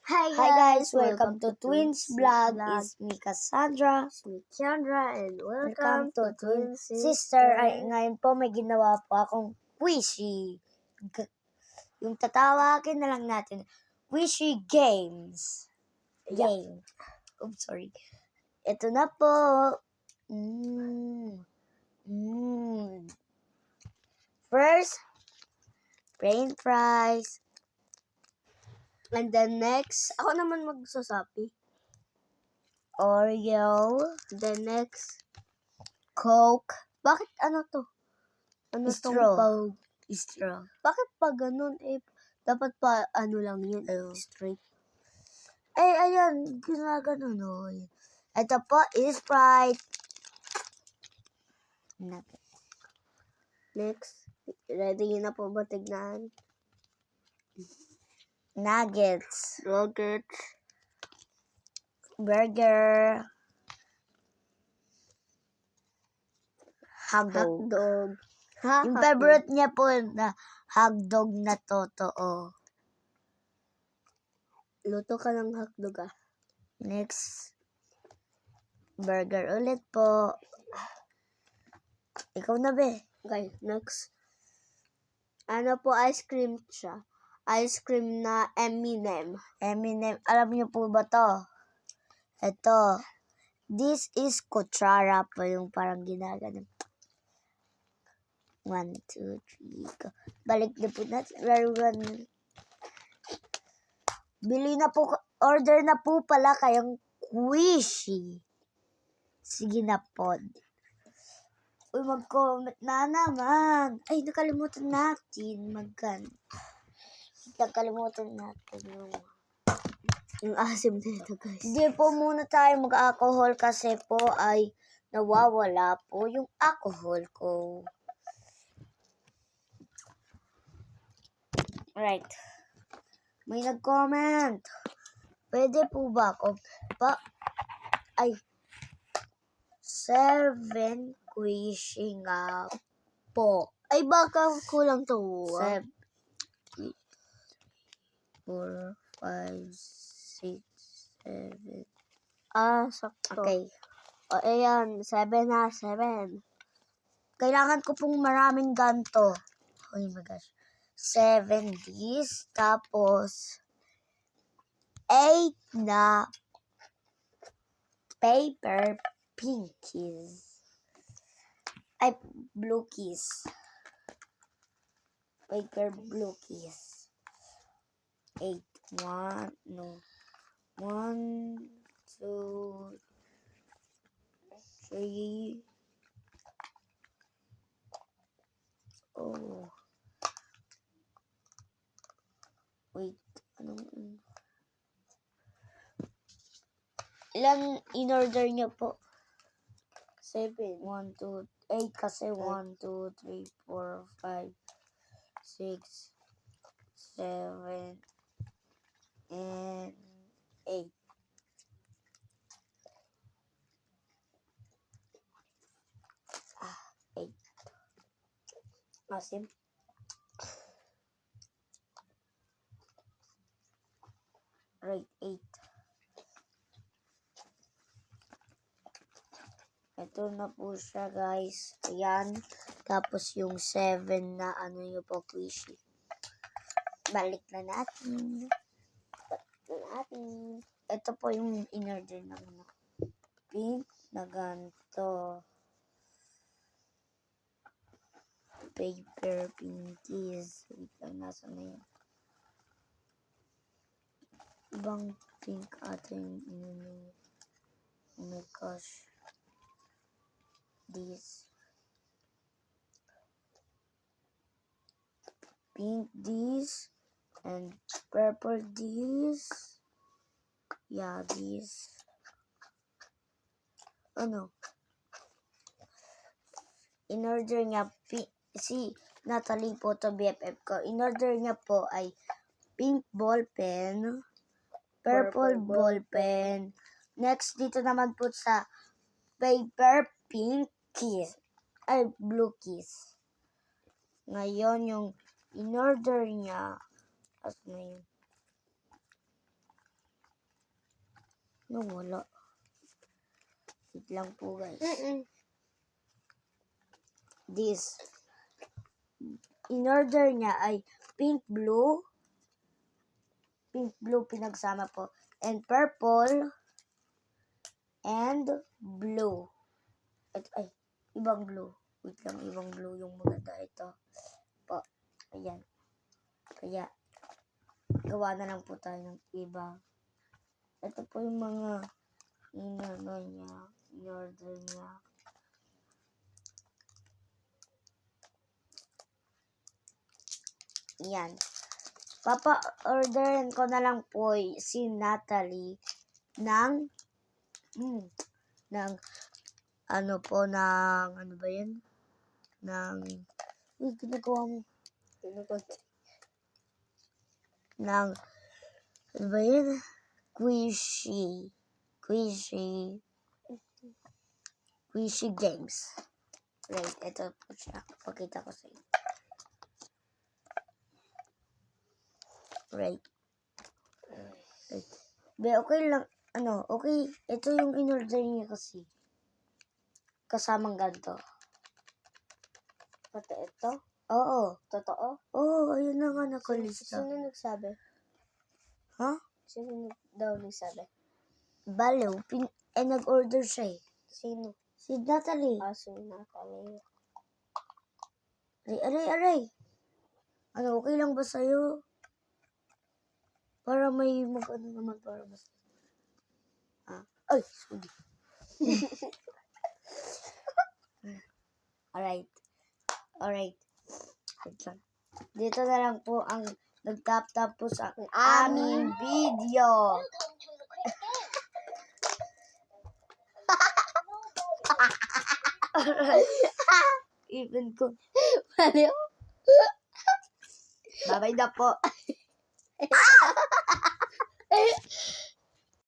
Hi guys, welcome to Twins Vlog. It's me Cassandra. It's me Chandra and welcome to Twin Sister. Ay, ngayon po may ginawa po akong Wishy. Yung tatawagin na lang natin, Wishy Games. Game. Oops, sorry. Ito na po. First, French fries. And then next, ako naman magsasabi. Oreo. Then next, Coke. bakit ano to? Ano Straw. tong Straw. bakit pa ganun eh? Dapat pa ano lang yun, straight. Ayan, ginagano no. Ito po is Sprite. Next, ready na po ba tignan? Nuggets. Nuggets. Burger. Hotdog. Hotdog. Yung favorite niya po na hotdog na totoo. Luto ka ng hotdog ah. Next. Burger ulit po. Ikaw na be. Okay, next. Ano po, ice cream siya. Ice cream na M&M. M&M. Alam niyo po ba to? Ito. This is kutsara po yung parang ginagano. 1, 2, 3, go. Balik na po natin. Run. Bili na po. Order na po pala kayong Wishy. Sige na po. Uy, mag-comment na naman. Ay, nakalimutan natin. Nakalimutan natin Yung asim nito, guys. Hindi po muna tayo mag-alcohol kasi po ay nawawala po yung alcohol ko. Right. May nag-comment. Pwede po ba ako 7 Wishy nga po. Ay, baka kulang to. 7, 4, 5, 6, 7. Sakto. Okay. O, ayan. 7 na, 7. Kailangan ko pong maraming ganto. Oh my gosh. 7 these. Tapos, 8 na paper pinkies. Ay, blue keys. Paper blue keys. 8. 1, 2, 3. Oh. Wait. Ilan in-order niyo po? 7. 1, 2, 8 kasi 1, 2, 3, 4, 5, 6, 7, and 8. Asim. Right, 8. Ito na po siya, guys. Ayan. Tapos yung 7 na ano nyo po, Wishy. Balik na natin. Ito po yung in-order naman. Pink na ganito. Paper pinkies. Wait lang, nasa na yun. Ibang pink ating in-order. Oh my gosh. This. Pink this. And purple this. Yeah, this. Ano? In-order niya, si Natalie po to BFF ko. In-order niya po ay pink ball pen, purple ball pen. Next, dito naman po sa paper pink keys. Ay, blue keys. Ngayon, yung in-order niya, as na yun. Nawala. Wait lang po, guys. This. In order niya ay pink, blue pinagsama po, and purple, and blue. Ay, ibang blue. Wait lang, ibang blue yung maganda. Ito po. Ayan. Kaya, gawa na lang po tayo ng iba. Ito po yung mga in-order niya. Yan. Papa-orderin ko na lang po si Natalie ng ano ba yun? Ginagawa mo. Ano ba yun? Squishy games. Right, ito po siya. Pakita ko sa inyo. Right. Okay lang. Okay. Ito yung in-order niya kasi. Kasamang ganito. Pati ito? Oo. Totoo? Oo, ayun na nga nakalista. Sino nagsabi? Ha? Sino daw nagsabi? Baliw. Nag-order siya eh. Sino? Si Natalie. Si Natalie. Aray. Okay lang ba sa'yo? Para may naman para mas. Ay, sorry. Alright. Wait lang. Dito na lang po ang nagtapos ang aming video. Even ko. Baliw? Babay na po.